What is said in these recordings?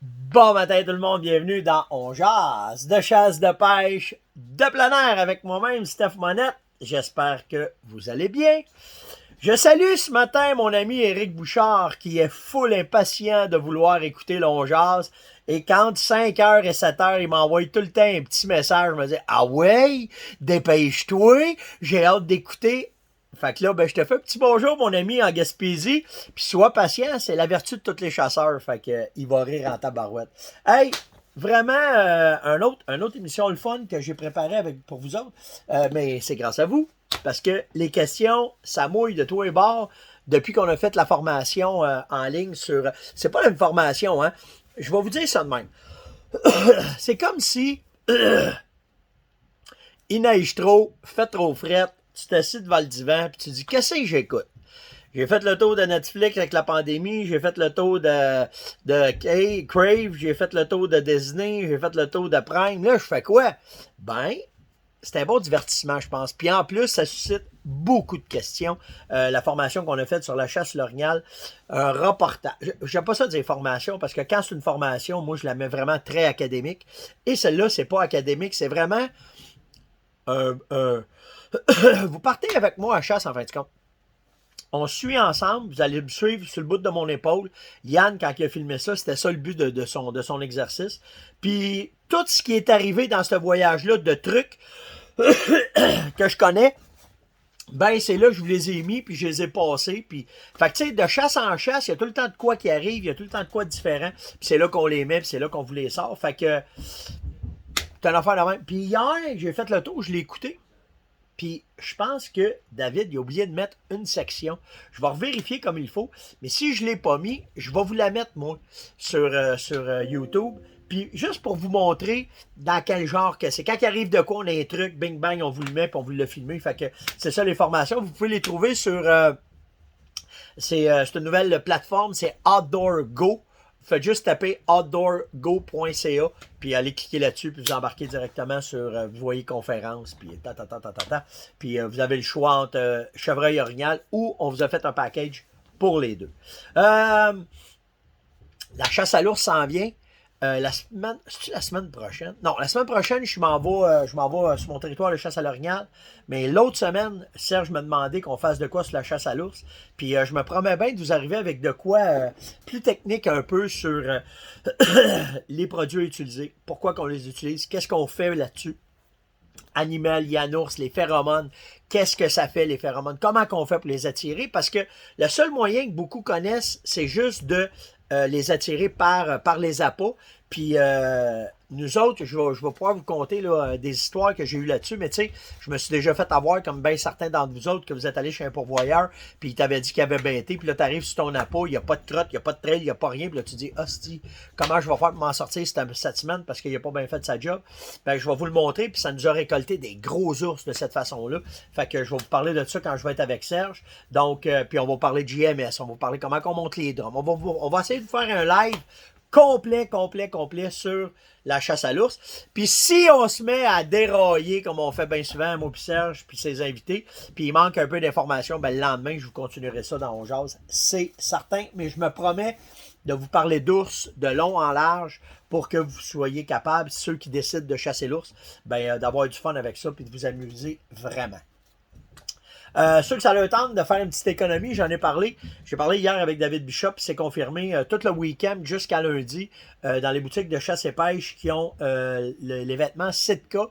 Bon matin tout le monde, bienvenue dans On Jase de chasse de pêche de plein air avec moi-même Steph Monette. J'espère que vous allez bien. Je salue ce matin mon ami Éric Bouchard qui est full impatient de vouloir écouter l'On Jase. Et quand 5h et 7h, il m'envoie tout le temps un petit message, il me dit « Ah ouais, dépêche-toi, j'ai hâte d'écouter. » Fait que là, ben, je te fais un petit bonjour, mon ami, en Gaspésie. Puis sois patient, c'est la vertu de tous les chasseurs. Fait que il va rire en tabarouette. Hey, vraiment, un autre émission le fun que j'ai préparé pour vous autres. Mais c'est grâce à vous. Parce que les questions, ça mouille de tous les bords depuis qu'on a fait la formation en ligne sur... C'est pas une formation, hein. Je vais vous dire ça de même. C'est comme si il neige trop, fait trop fret, tu t'assis devant le divan, puis tu dis, qu'est-ce que j'écoute? J'ai fait le tour de Netflix avec la pandémie, j'ai fait le tour de Crave, j'ai fait le tour de Disney, j'ai fait le tour de Prime. Là, je fais quoi? Ben, c'est un bon divertissement, je pense. Puis en plus, ça suscite beaucoup de questions. La formation qu'on a faite sur la chasse l'orignal, un reportage. J'aime pas ça dire formation, parce que quand c'est une formation, moi, je la mets vraiment très académique. Et celle-là, c'est pas académique, c'est vraiment un vous partez avec moi à chasse en fin de compte. On suit ensemble, vous allez me suivre sur le bout de mon épaule. Yann, quand il a filmé ça, c'était ça le but de son exercice. Puis tout ce qui est arrivé dans ce voyage-là de trucs que je connais, ben c'est là que je vous les ai mis, puis je les ai passés. Puis, fait que tu sais, de chasse en chasse, il y a tout le temps de quoi qui arrive, il y a tout le temps de quoi de différent. Puis c'est là qu'on les met, puis c'est là qu'on vous les sort. Fait que c'est une affaire de même. Puis hier, j'ai fait le tour, je l'ai écouté. Puis je pense que David il a oublié de mettre une section. Je vais revérifier comme il faut. Mais si je ne l'ai pas mis, je vais vous la mettre, moi, sur YouTube. Puis juste pour vous montrer dans quel genre que c'est. Quand il arrive de quoi, on a un truc, bing bang, on vous le met, puis on vous le filme. Fait que c'est ça les formations. Vous pouvez les trouver sur... c'est une nouvelle plateforme, c'est Outdoor Go. Faites juste taper outdoorgo.ca, puis allez cliquer là-dessus, puis vous embarquez directement sur, vous voyez conférence, puis puis vous avez le choix entre chevreuil orignal ou on vous a fait un package pour les deux. La chasse à l'ours s'en vient. La semaine prochaine? Non, la semaine prochaine, je m'en vais sur mon territoire de chasse à l'orignal. Mais l'autre semaine, Serge m'a demandé qu'on fasse de quoi sur la chasse à l'ours. Puis je me promets bien de vous arriver avec de quoi plus technique un peu sur les produits utilisés. Pourquoi qu'on les utilise? Qu'est-ce qu'on fait là-dessus? Animal, yanours, les phéromones, qu'est-ce que ça fait les phéromones, comment qu'on fait pour les attirer, parce que le seul moyen que beaucoup connaissent, c'est juste de les attirer par les appâts, puis nous autres, je vais pouvoir vous conter là, des histoires que j'ai eues là-dessus, mais tu sais, je me suis déjà fait avoir, comme bien certains d'entre vous autres, que vous êtes allés chez un pourvoyeur, puis il t'avait dit qu'il avait bêté, puis là, t'arrives sur ton appât, il n'y a pas de crotte, il n'y a pas de trail, il n'y a pas rien, puis là, tu dis, hostie, comment je vais faire pour m'en sortir cette semaine, parce qu'il n'a pas bien fait sa job. Ben, je vais vous le montrer, puis ça nous a récolté des gros ours de cette façon-là. Fait que je vais vous parler de ça quand je vais être avec Serge. Donc, puis on va parler de JMS, on va parler comment on monte les drums. On va essayer de faire un live complet sur la chasse à l'ours. Puis si on se met à dérailler, comme on fait bien souvent, moi puis Serge, puis ses invités, puis il manque un peu d'informations, ben le lendemain, je vous continuerai ça dans On Jase. C'est certain, mais je me promets de vous parler d'ours de long en large pour que vous soyez capables, ceux qui décident de chasser l'ours, ben, d'avoir du fun avec ça puis de vous amuser vraiment. Ceux que ça leur tente de faire une petite économie, j'en ai parlé. J'ai parlé hier avec David Bishop, c'est confirmé tout le week-end jusqu'à lundi dans les boutiques de chasse et pêche qui ont les vêtements Sitka.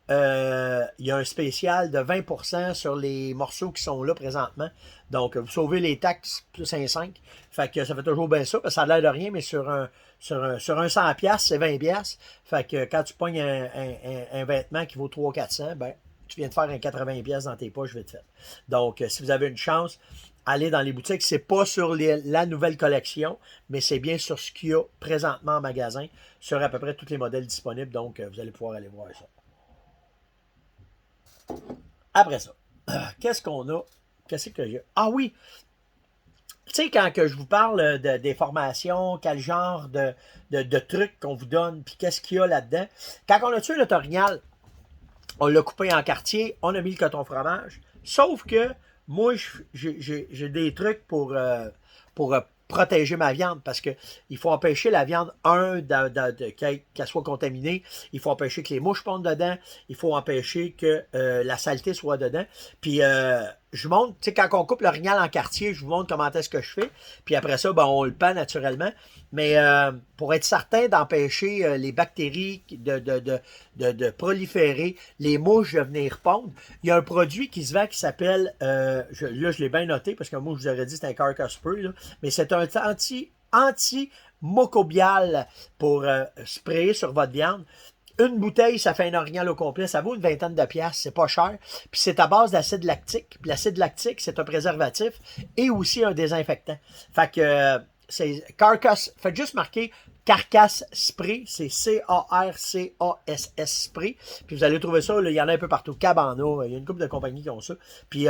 Il y a un spécial de 20% sur les morceaux qui sont là présentement. Donc, vous sauvez les taxes plus 1,5. Fait que ça fait toujours bien ça, parce que ça a l'air de rien, mais sur un 100$, c'est 20$. Fait que quand tu pognes un vêtement qui vaut 300-400$, ben, tu viens de faire un 80$ dans tes poches vite fait. Donc, si vous avez une chance, allez dans les boutiques. C'est pas sur la nouvelle collection, mais c'est bien sur ce qu'il y a présentement en magasin, sur à peu près tous les modèles disponibles. Donc, vous allez pouvoir aller voir ça. Après ça, qu'est-ce qu'on a? Qu'est-ce que j'ai? Ah oui! Tu sais, quand que je vous parle des formations, quel genre de trucs qu'on vous donne, puis qu'est-ce qu'il y a là-dedans. Quand on a tué le torignal, on l'a coupé en quartier, on a mis le coton fromage. Sauf que moi, j'ai des trucs pour protéger ma viande parce que il faut empêcher la viande, qu'elle soit contaminée. Il faut empêcher que les mouches pondent dedans. Il faut empêcher que la saleté soit dedans. Puis, je vous montre, tu sais, quand on coupe l'orignal en quartier, je vous montre comment est-ce que je fais. Puis après ça, ben, on le pend naturellement. Mais pour être certain d'empêcher les bactéries de proliférer, les mouches de venir pondre, il y a un produit qui se vend qui s'appelle, là je l'ai bien noté parce que moi je vous aurais dit c'est un carcass spray, là, mais c'est un anti-microbial pour sprayer sur votre viande. Une bouteille, ça fait un orignal au complet. Ça vaut une vingtaine de piastres. C'est pas cher. Puis c'est à base d'acide lactique. Puis l'acide lactique, c'est un préservatif et aussi un désinfectant. Fait que c'est Carcass. Faites juste marquer Carcass Spray. C'est C-A-R-C-A-S-S Spray. Puis vous allez trouver ça. Là, il y en a un peu partout. Cabana. Il y a une couple de compagnies qui ont ça. Puis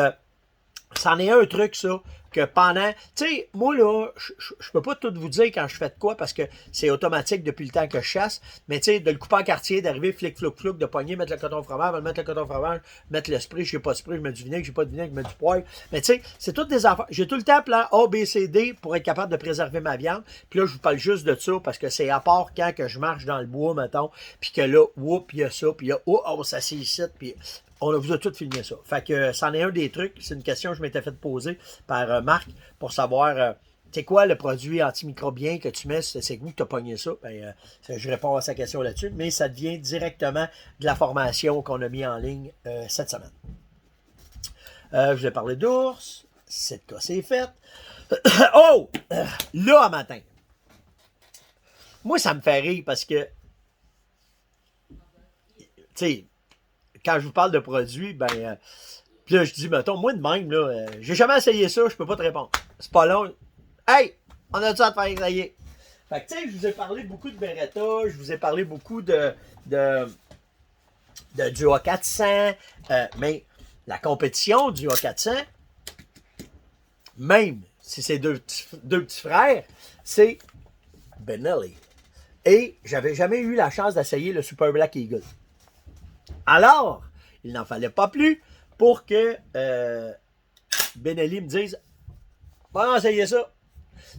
c'en est un truc, ça, que pendant... Tu sais, moi, là, je peux pas tout vous dire quand je fais de quoi, parce que c'est automatique depuis le temps que je chasse, mais tu sais, de le couper en quartier, d'arriver, flic, flouk, flouk, de pogner, mettre le coton fromage, mettre le coton fromage, mettre le spray, j'ai pas de spray, je mets du vinaigre, j'ai pas de vinaigre, je mets du poivre. Mais tu sais, c'est toutes des affaires. J'ai tout le temps plan A, B, C, D pour être capable de préserver ma viande. Puis là, je vous parle juste de ça, parce que c'est à part quand que je marche dans le bois, mettons, puis que là, whoop, il y a ça, puis il y a, ça s'est ici, puis... On vous a tout filmé ça. Fait que c'en est un des trucs. C'est une question que je m'étais fait poser par Marc pour savoir, c'est quoi le produit antimicrobien que tu mets, c'est où tu as pogné ça? Ben, je réponds à sa question là-dessus, mais ça devient directement de la formation qu'on a mis en ligne cette semaine. Je vous ai parlé d'ours. C'est cas, c'est fait. Oh! Là, à matin. Moi, ça me fait rire parce que, tu sais, quand je vous parle de produits, ben, puis là, je dis, mettons, moi de même, là, j'ai jamais essayé ça, je peux pas te répondre. C'est pas long. Hey, on a-tu à te faire essayer? Fait que, tu sais, je vous ai parlé beaucoup de Beretta, je vous ai parlé beaucoup du A400, mais la compétition du A400, même si c'est deux petits frères, c'est Benelli. Et j'avais jamais eu la chance d'essayer le Super Black Eagle. Alors, il n'en fallait pas plus pour que Benelli me dise « Va essayer ça ».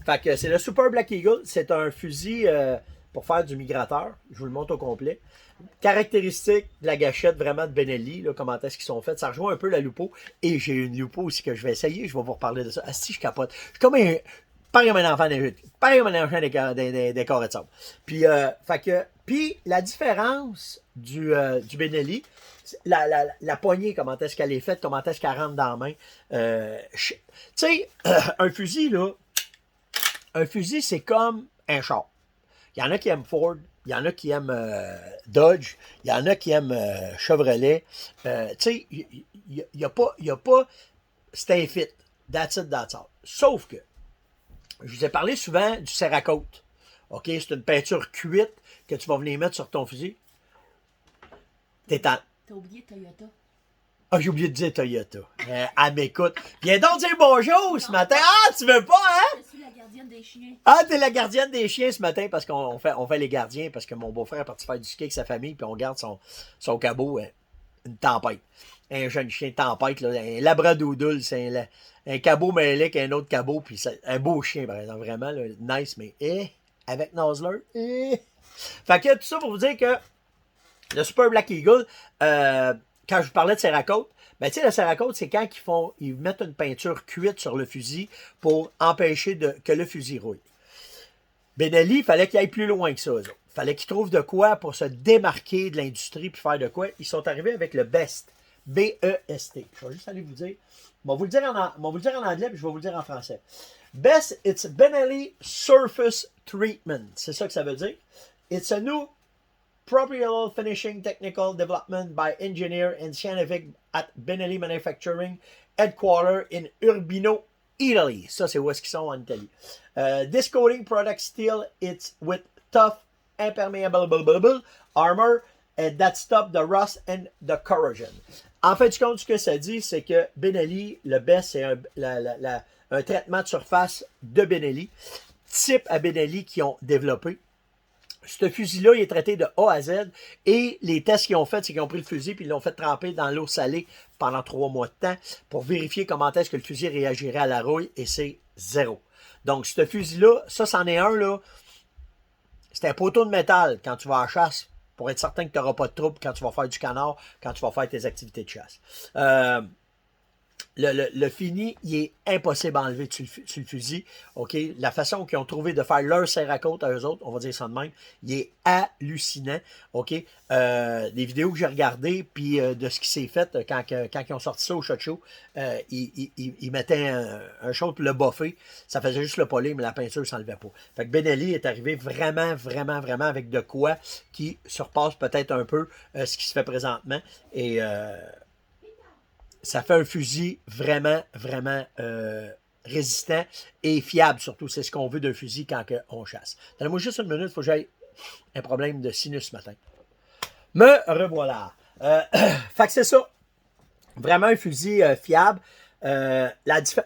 Fait que c'est le Super Black Eagle. C'est un fusil pour faire du migrateur. Je vous le montre au complet. Caractéristique de la gâchette vraiment de Benelli, là, comment est-ce qu'ils sont faits. Ça rejoint un peu la Lupo. Et j'ai une Lupo aussi que je vais essayer. Je vais vous reparler de ça. Ah si, je capote. Je suis comme un... Pareil comme un enfant des carrés de sable. Puis, puis la différence du Benelli, la poignée, comment est-ce qu'elle est faite, comment est-ce qu'elle rentre dans la main. Tu sais, un fusil, là, c'est comme un char. Il y en a qui aiment Ford, il y en a qui aiment Dodge, il y en a qui aiment Chevrolet. Tu sais, il y a pas, c'est un fit. That's it, that's all. Sauf que, je vous ai parlé souvent du Cerakote. OK? C'est une peinture cuite que tu vas venir mettre sur ton fusil. T'as oublié Toyota. Ah, j'ai oublié de dire Toyota. Elle m'écoute. Viens donc dire bonjour ce matin. Ah, tu veux pas, hein? Je suis la gardienne des chiens. Ah, t'es la gardienne des chiens ce matin parce qu'on fait les gardiens parce que mon beau-frère est parti faire du ski avec sa famille puis on garde son cabot, une tempête. Un jeune chien tempête, là, un labradoodle, c'est un cabot mêlé avec un autre cabot, puis un beau chien, par exemple, vraiment, là, nice, mais avec Nosler, Fait que tout ça pour vous dire que le Super Black Eagle, quand je vous parlais de Cerakote, ben tu sais, le Cerakote, c'est quand ils mettent une peinture cuite sur le fusil pour empêcher que le fusil rouille. Benelli, il fallait qu'il aille plus loin que ça. Il fallait qu'ils trouvent de quoi pour se démarquer de l'industrie puis faire de quoi. Ils sont arrivés avec le BEST. B-E-S-T. Je vais juste aller vous dire. Je vais vous le dire en anglais puis je vais vous le dire en français. BEST, it's Benelli Surface Treatment. C'est ça que ça veut dire. It's a new proprietary finishing technical development by engineer and scientific at Benelli Manufacturing Headquarter in Urbino, Italy. Ça, c'est où est-ce qu'ils sont en Italie. This coating product steel, it's with tough, impermeable armor that stop the rust and the corrosion. En fait, du compte, ce que ça dit, c'est que Benelli, le BEST, c'est un traitement de surface de Benelli, type à Benelli qui ont développé. Ce fusil-là, il est traité de A à Z et les tests qu'ils ont fait, c'est qu'ils ont pris le fusil puis ils l'ont fait tremper dans l'eau salée pendant 3 mois de temps pour vérifier comment est-ce que le fusil réagirait à la rouille et c'est 0. Donc, ce fusil-là, ça, c'en est un, là. C'est un poteau de métal quand tu vas à la chasse pour être certain que tu n'auras pas de trouble quand tu vas faire du canard, quand tu vas faire tes activités de chasse. Le fini, il est impossible à enlever sur le fusil. OK? La façon qu'ils ont trouvé de faire leur serre à côte à eux autres, on va dire ça de même, il est hallucinant. OK? Les vidéos que j'ai regardées, puis de ce qui s'est fait quand ils ont sorti ça au Shot Show, ils mettaient un show pour le buffer. Ça faisait juste le polir, mais la peinture ne s'enlevait pas. Fait que Benelli est arrivé vraiment, vraiment, vraiment avec de quoi qui surpasse peut-être un peu ce qui se fait présentement. Et ça fait un fusil vraiment, vraiment résistant et fiable surtout. C'est ce qu'on veut d'un fusil quand on chasse. Donnez-moi juste une minute, il faut que j'aille un problème de sinus ce matin. Me revoilà. Fait que c'est ça. Vraiment un fusil fiable.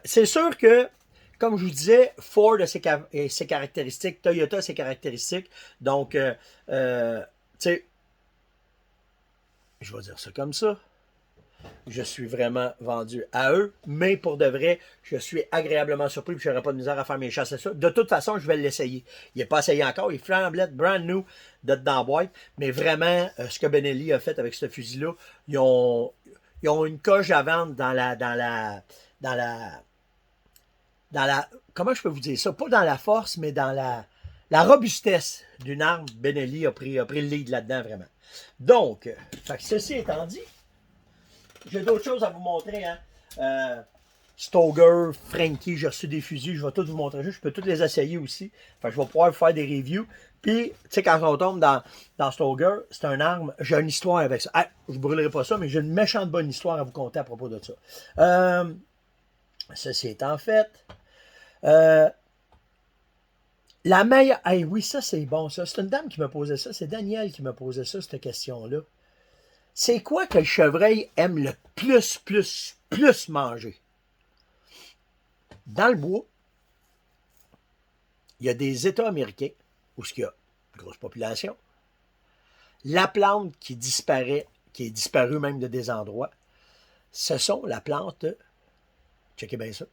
C'est sûr que, comme je vous disais, Ford a ses caractéristiques, Toyota a ses caractéristiques. Donc, tu sais, je vais dire ça comme ça. Je suis vraiment vendu à eux, mais pour de vrai, je suis agréablement surpris et je n'aurai pas de misère à faire mes chasses à ça. De toute façon, je vais l'essayer. Il n'est pas essayé encore, il est flamblette, brand new, dans la boîte, mais vraiment, ce que Benelli a fait avec ce fusil-là, ils ont une coche à vendre dans la, comment je peux vous dire ça? Pas dans la force, mais dans la robustesse d'une arme. Benelli a pris le lead là-dedans, vraiment. Donc, fait que ceci étant dit, j'ai d'autres choses à vous montrer. Hein. Stoeger, Frankie, j'ai reçu des fusils. Je vais tous vous montrer. Je peux tous les essayer aussi. Fait que je vais pouvoir vous faire des reviews. Puis, tu sais, quand on tombe dans Stoeger, c'est une arme. J'ai une histoire avec ça. Ah, je ne brûlerai pas ça, mais j'ai une méchante bonne histoire à vous conter à propos de ça. Ceci étant fait. La meilleure. Hey, oui, ça, c'est bon, ça. C'est une dame qui me posait ça. C'est Daniel qui me posait ça, cette question-là. C'est quoi que le chevreuil aime le plus manger? Dans le bois, il y a des États américains où il y a une grosse population. La plante qui disparaît, qui est disparue même de des endroits, ce sont la plante, checkez bien ça,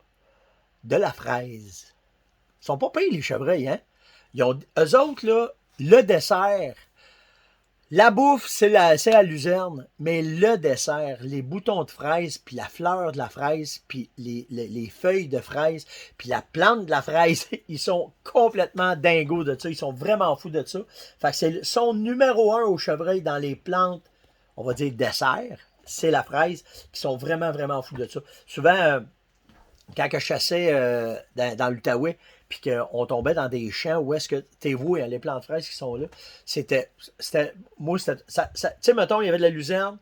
de la fraise. Ils ne sont pas payés les chevreuils, hein? Eux autres, là, le dessert. La bouffe, c'est à luzerne, mais le dessert, les boutons de fraise, puis la fleur de la fraise, puis les feuilles de fraise, puis la plante de la fraise, ils sont complètement dingos de ça, ils sont vraiment fous de ça. Fait que c'est son numéro 1 au chevreuil dans les plantes, on va dire dessert, c'est la fraise, qui sont vraiment, vraiment fous de ça. Souvent, quand je chassais dans l'Outaouais, puis qu'on tombait dans des champs où est-ce que t'es voué, les plantes de fraises qui sont là, moi, tu sais, mettons, il y avait de la luzerne,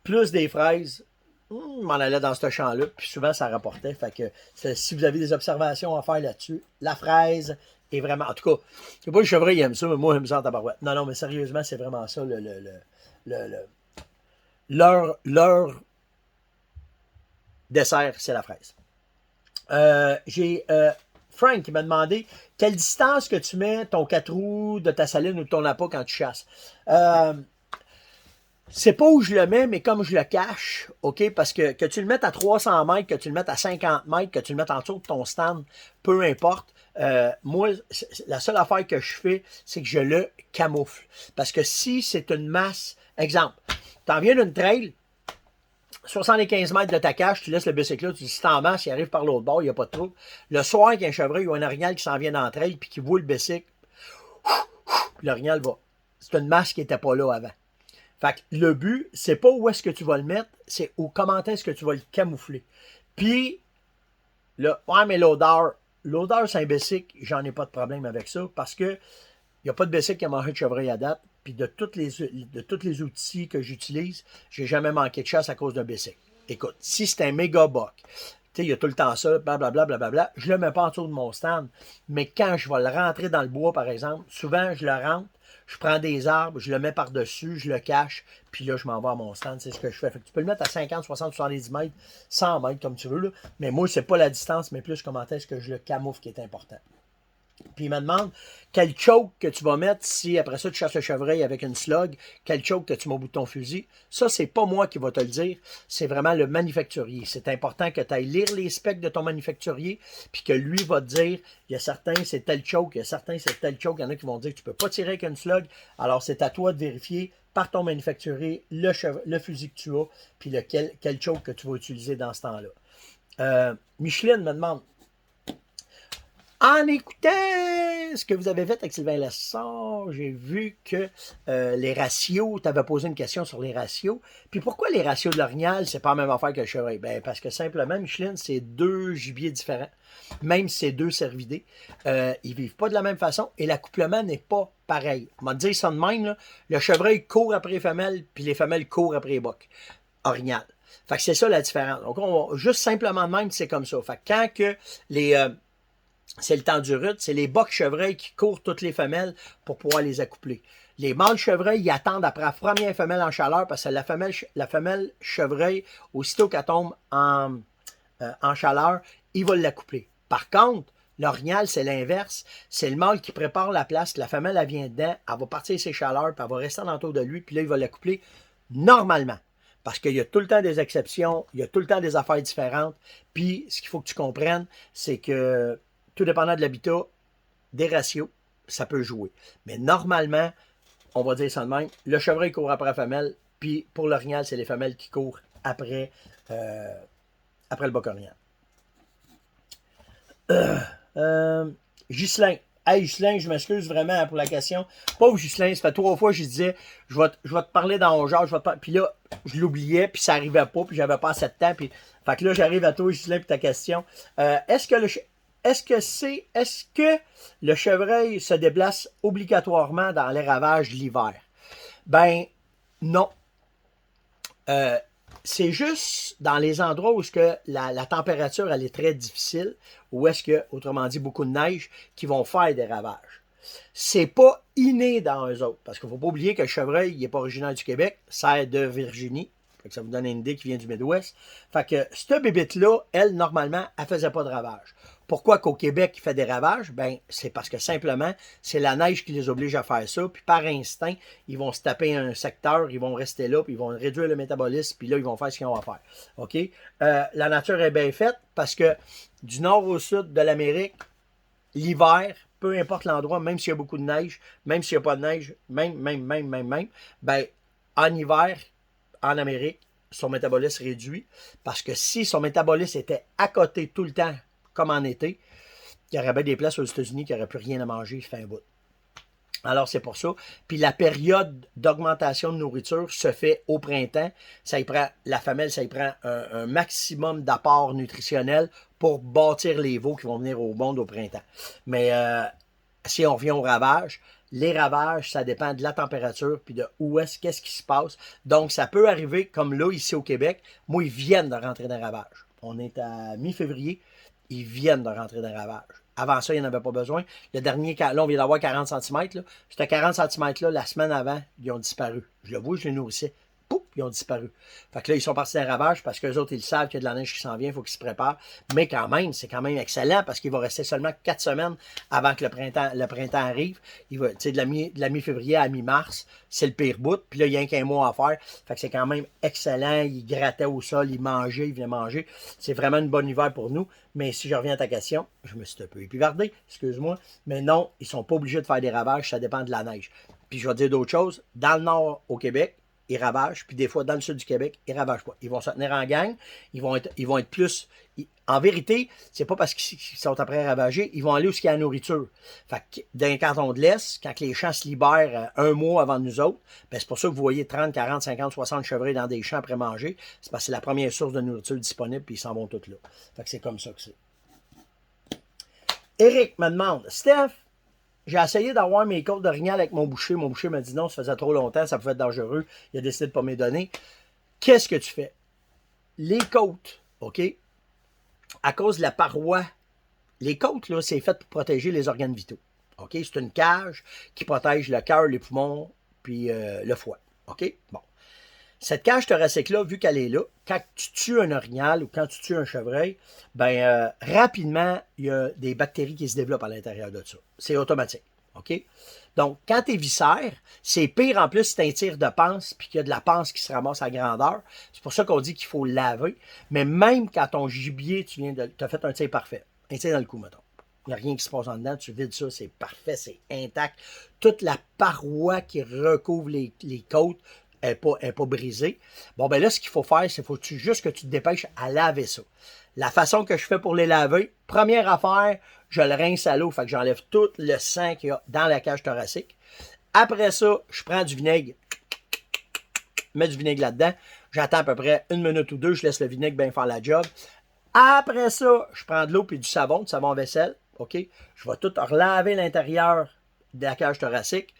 plus des fraises, je m'en allais dans ce champ-là, puis souvent, ça rapportait. Fait que, si vous avez des observations à faire là-dessus, la fraise est vraiment, en tout cas, c'est pas le chevreuil, il aime ça, mais moi, j'aime ça en tabarouette. Non, mais sérieusement, c'est vraiment ça, leur dessert, c'est la fraise. J'ai Frank qui m'a demandé quelle distance que tu mets ton 4 roues de ta saline ou de ton appât quand tu chasses. C'est pas où je le mets, mais comme je le cache, OK, parce que tu le mettes à 300 mètres, que tu le mettes à 50 mètres, que tu le mettes en dessous de ton stand, peu importe. Moi, la seule affaire que je fais, c'est que je le camoufle. Parce que si c'est une masse, exemple, t'en viens d'une trail, 75 mètres de ta cache, tu laisses le bicycle là, tu dis, si t'en masse, il arrive par l'autre bord, il n'y a pas de trouble. Le soir, il y a un chevreuil ou un orignal qui s'en vient d'entre elles, puis qui voit le bicycle, l'orignal va. C'est une masse qui n'était pas là avant. Fait que le but, c'est pas où est-ce que tu vas le mettre, c'est comment est-ce que tu vas le camoufler. Puis, là, ouais, mais l'odeur, c'est un bicycle, j'en ai pas de problème avec ça, parce que il n'y a pas de bicycle qui a mangé de chevreuil à date. Puis de tous les outils que j'utilise, j'ai jamais manqué de chasse à cause d'un bicycle. Écoute, si c'est un méga buck, tu sais, il y a tout le temps ça, blablabla, je le mets pas en dessous de mon stand, mais quand je vais le rentrer dans le bois, par exemple, souvent, je le rentre, je prends des arbres, je le mets par-dessus, je le cache, puis là, je m'en vais à mon stand, c'est ce que je fais. Fait que tu peux le mettre à 50, 60, 70 mètres, 100 mètres, comme tu veux, là. Mais moi, c'est pas la distance, mais plus comment est-ce que je le camoufle qui est important. Puis il me demande quel choke que tu vas mettre si après ça tu chasses le chevreuil avec une slug, quel choke que tu mets au bout de ton fusil. Ça, c'est pas moi qui va te le dire, c'est vraiment le manufacturier. C'est important que tu ailles lire les specs de ton manufacturier, puis que lui va te dire, il y a certains c'est tel choke, il y a certains c'est tel choke, il y en a qui vont dire que tu peux pas tirer avec une slug. Alors c'est à toi de vérifier par ton manufacturier le fusil que tu as, puis quel choke que tu vas utiliser dans ce temps-là. Micheline me demande, en écoutant ce que vous avez fait avec Sylvain Lessard, j'ai vu que les ratios, tu avais posé une question sur les ratios. Puis pourquoi les ratios de l'orignal, c'est pas la même affaire que le chevreuil? Ben, parce que simplement, Micheline, c'est deux gibiers différents. Même si c'est deux cervidés, ils vivent pas de la même façon et l'accouplement n'est pas pareil. On va te dire ça de même, là, le chevreuil court après les femelles, puis les femelles courent après les bocs. Orignal. Fait que c'est ça la différence. Donc, juste simplement de même, c'est comme ça. Fait que quand que c'est le temps du rut, c'est les bocs chevreuils qui courent toutes les femelles pour pouvoir les accoupler. Les mâles chevreuils, ils attendent après la première femelle en chaleur parce que la femelle chevreuil, aussitôt qu'elle tombe en chaleur, il va l'accoupler. Par contre, l'orignal, c'est l'inverse. C'est le mâle qui prépare la place. La femelle, elle vient dedans, elle va partir ses chaleurs, puis elle va rester autour de lui, puis là, il va l'accoupler normalement. Parce qu'il y a tout le temps des exceptions, il y a tout le temps des affaires différentes. Puis, ce qu'il faut que tu comprennes, c'est que tout dépendant de l'habitat, des ratios, ça peut jouer. Mais normalement, on va dire ça de même, le chevreuil court après la femelle, puis pour l'orignal, c'est les femelles qui courent après le boc orignal. Ghislain. Hey Ghislain, je m'excuse vraiment pour la question. Pauvre Ghislain, ça fait 3 fois que je disais, je vais te parler dans mon genre, puis là, je l'oubliais, puis ça n'arrivait pas, puis j'avais pas assez de temps, puis fait que là, j'arrive à toi, Ghislain, pour ta question. Est-ce que le chevreuil se déplace obligatoirement dans les ravages l'hiver? Ben, non. C'est juste dans les endroits où la température elle est très difficile, où est-ce que, autrement dit, beaucoup de neige, qui vont faire des ravages. C'est pas inné dans eux autres, parce qu'il ne faut pas oublier que le chevreuil, il n'est pas originaire du Québec, ça est de Virginie. Fait que ça vous donne une idée qui vient du Midwest. Fait que cette bébête-là, elle, normalement, elle ne faisait pas de ravages. Pourquoi qu'au Québec, il fait des ravages? Ben, c'est parce que simplement, c'est la neige qui les oblige à faire ça. Puis par instinct, ils vont se taper un secteur, ils vont rester là, puis ils vont réduire le métabolisme, puis là, ils vont faire ce qu'ils ont à faire. OK? La nature est bien faite parce que du nord au sud de l'Amérique, l'hiver, peu importe l'endroit, même s'il y a beaucoup de neige, même s'il n'y a pas de neige, même, ben, en hiver, en Amérique, son métabolisme réduit. Parce que si son métabolisme était à côté tout le temps, comme en été, il y aurait bien des places aux États-Unis qui n'auraient plus rien à manger, fait un bout. Alors, c'est pour ça. Puis la période d'augmentation de nourriture se fait au printemps. Ça y prend, la femelle, ça y prend un maximum d'apport nutritionnel pour bâtir les veaux qui vont venir au monde au printemps. Mais si on revient aux ravages, les ravages, ça dépend de la température puis de qu'est-ce qui se passe. Donc, ça peut arriver, comme là, ici au Québec, moi, ils viennent de rentrer dans les ravages. On est à mi-février, ils viennent de rentrer dans les ravages. Avant ça, il n'y en avait pas besoin. Le dernier, là, on vient d'avoir 40 cm. C'était 40 cm là, la semaine avant, ils ont disparu. Je le vois, je les nourrissais. Pouf, ils ont disparu. Fait que là, ils sont partis dans les ravages parce qu'eux autres, ils savent qu'il y a de la neige qui s'en vient, il faut qu'ils se préparent. Mais quand même, c'est quand même excellent parce qu'il va rester seulement 4 semaines avant que le printemps arrive. Il va, de la mi-février à mi-mars, c'est le pire bout. Puis là, il y a qu'un mois à faire. Fait que c'est quand même excellent. Il grattait au sol, il mangeait, il venait manger. C'est vraiment une bonne hiver pour nous. Mais si je reviens à ta question, je me suis un peu épivardé, excuse-moi. Mais non, ils ne sont pas obligés de faire des ravages, ça dépend de la neige. Puis je vais te dire d'autres choses. Dans le nord, au Québec, ils ravagent, puis des fois, dans le sud du Québec, ils ravagent pas. Ils vont se tenir en gang, ils vont être plus... En vérité, c'est pas parce qu'ils sont après à ravager, ils vont aller où il y a la nourriture. Fait que dans les cantons de l'Est, quand les champs se libèrent un mois avant nous autres, ben c'est pour ça que vous voyez 30, 40, 50, 60 chevreuils dans des champs après manger. C'est parce que c'est la première source de nourriture disponible, puis ils s'en vont tous là. Fait que c'est comme ça que c'est. Eric me demande, Steph, j'ai essayé d'avoir mes côtes d'orignal avec mon boucher. Mon boucher m'a dit non, ça faisait trop longtemps, ça pouvait être dangereux. Il a décidé de ne pas me les donner. Qu'est-ce que tu fais? Les côtes, OK? À cause de la paroi, les côtes, là, c'est fait pour protéger les organes vitaux. OK? C'est une cage qui protège le cœur, les poumons, puis le foie. OK? Bon. Cette cage thoracique-là, vu qu'elle est là, quand tu tues un orignal ou quand tu tues un chevreuil, ben rapidement, il y a des bactéries qui se développent à l'intérieur de ça. C'est automatique. OK? Donc, quand tu es viscère, c'est pire en plus si tu as un tir de panse puis qu'il y a de la panse qui se ramasse à grandeur. C'est pour ça qu'on dit qu'il faut laver. Mais même quand ton gibier, tu as fait un tir parfait, un tir dans le cou, mettons. Il n'y a rien qui se passe en dedans, tu vides ça, c'est parfait, c'est intact. Toute la paroi qui recouvre les côtes n'est pas brisée. Bon, ben là, ce qu'il faut faire, c'est juste que tu te dépêches à laver ça. La façon que je fais pour les laver, première affaire, je le rince à l'eau, fait que j'enlève tout le sang qu'il y a dans la cage thoracique. Après ça, je prends du vinaigre, je mets du vinaigre là-dedans, j'attends à peu près 1 minute ou 2, je laisse le vinaigre bien faire la job. Après ça, je prends de l'eau et du savon vaisselle, OK? Je vais tout relaver l'intérieur de la cage thoracique.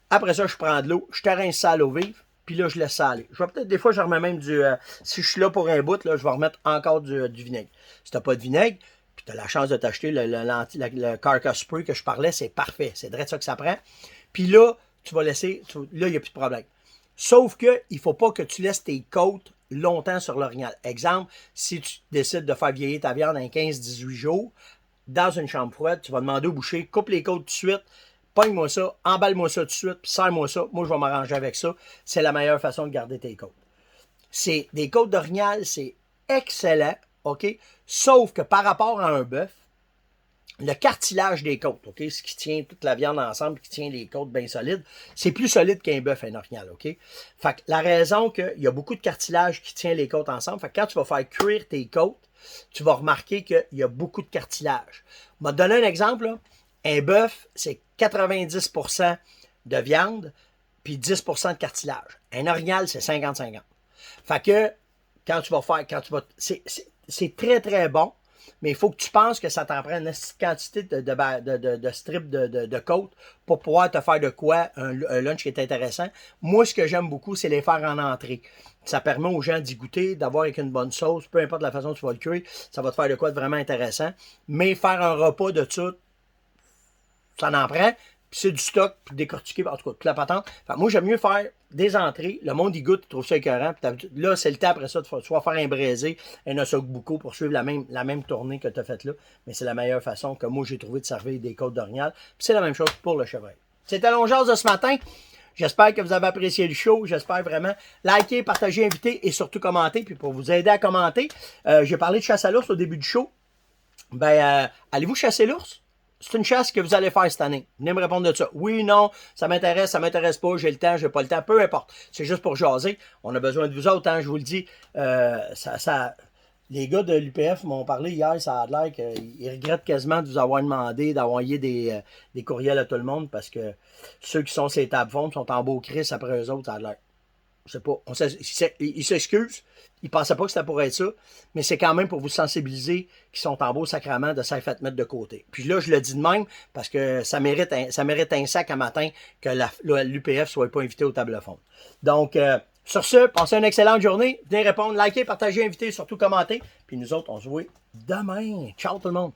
Après ça, je prends de l'eau, je te rince ça à l'eau vive, puis là, je laisse ça aller. Je vais peut-être, des fois, je remets même si je suis là pour un bout, là, je vais remettre encore du vinaigre. Si tu n'as pas de vinaigre, puis tu as la chance de t'acheter le Carcass Spray que je parlais, c'est parfait. C'est direct ça que ça prend. Puis là, tu vas laisser, là, il n'y a plus de problème. Sauf que il ne faut pas que tu laisses tes côtes longtemps sur l'orignal. Exemple, si tu décides de faire vieillir ta viande en 15-18 jours, dans une chambre froide, tu vas demander au boucher, coupe les côtes tout de suite, pogne-moi ça, emballe-moi ça tout de suite, puis serre-moi ça. Moi, je vais m'arranger avec ça. C'est la meilleure façon de garder tes côtes. C'est des côtes d'orignal, c'est excellent, OK? Sauf que par rapport à un bœuf, le cartilage des côtes, OK? Ce qui tient toute la viande ensemble, qui tient les côtes bien solides, c'est plus solide qu'un bœuf, un orignal, OK? Fait que la raison qu'il y a beaucoup de cartilage qui tient les côtes ensemble, fait que quand tu vas faire cuire tes côtes, tu vas remarquer qu'il y a beaucoup de cartilage. Je vais te donner un exemple, là. Un bœuf, c'est 90% de viande, puis 10% de cartilage. Un orignal, c'est 50-50. Fait que, c'est très, très bon, mais il faut que tu penses que ça t'en prend une quantité de strips de côte pour pouvoir te faire de quoi, un lunch qui est intéressant. Moi, ce que j'aime beaucoup, c'est les faire en entrée. Ça permet aux gens d'y goûter, d'avoir avec une bonne sauce, peu importe la façon dont tu vas le cuire, ça va te faire de quoi de vraiment intéressant. Mais faire un repas de ça, ça en prend, puis c'est du stock, puis décortiqué, en tout cas, toute la patente. Fait que moi, j'aime mieux faire des entrées, le monde y goûte, il trouve ça écœurant, puis là, c'est le temps après ça de soit faire un braisé, un ossobuco pour suivre la même tournée que tu as faite là, mais c'est la meilleure façon que moi, j'ai trouvé de servir des côtes d'orignal, puis c'est la même chose pour le chevreuil. C'était l'On-Jase de ce matin. J'espère que vous avez apprécié le show. J'espère vraiment. Likez, partagez, invitez et surtout commentez. Puis pour vous aider à commenter, j'ai parlé de chasse à l'ours au début du show. Allez-vous chasser l'ours? C'est une chasse que vous allez faire cette année. Venez me répondre de ça. Oui, non, ça m'intéresse pas, j'ai le temps, j'ai pas le temps, peu importe. C'est juste pour jaser. On a besoin de vous autres, hein, je vous le dis. Les gars de l'UPF m'ont parlé hier, ça a l'air qu'ils regrettent quasiment de vous avoir demandé d'envoyer des courriels à tout le monde parce que ceux qui sont ces tables fondes sont en beau cris après eux autres, ça a l'air. Je sais pas. Ils s'excusent. Ils ne pensaient pas que c'était pour être ça. Mais c'est quand même pour vous sensibiliser qu'ils sont en beau sacrament de s'être fait mettre de côté. Puis là, je le dis de même parce que ça mérite un sac à matin que l'UPF ne soit pas invité aux tables fondes. Donc, sur ce, passez une excellente journée. Venez répondre, likez, partagez, invitez, surtout commentez. Puis nous autres, on se voit demain. Ciao tout le monde.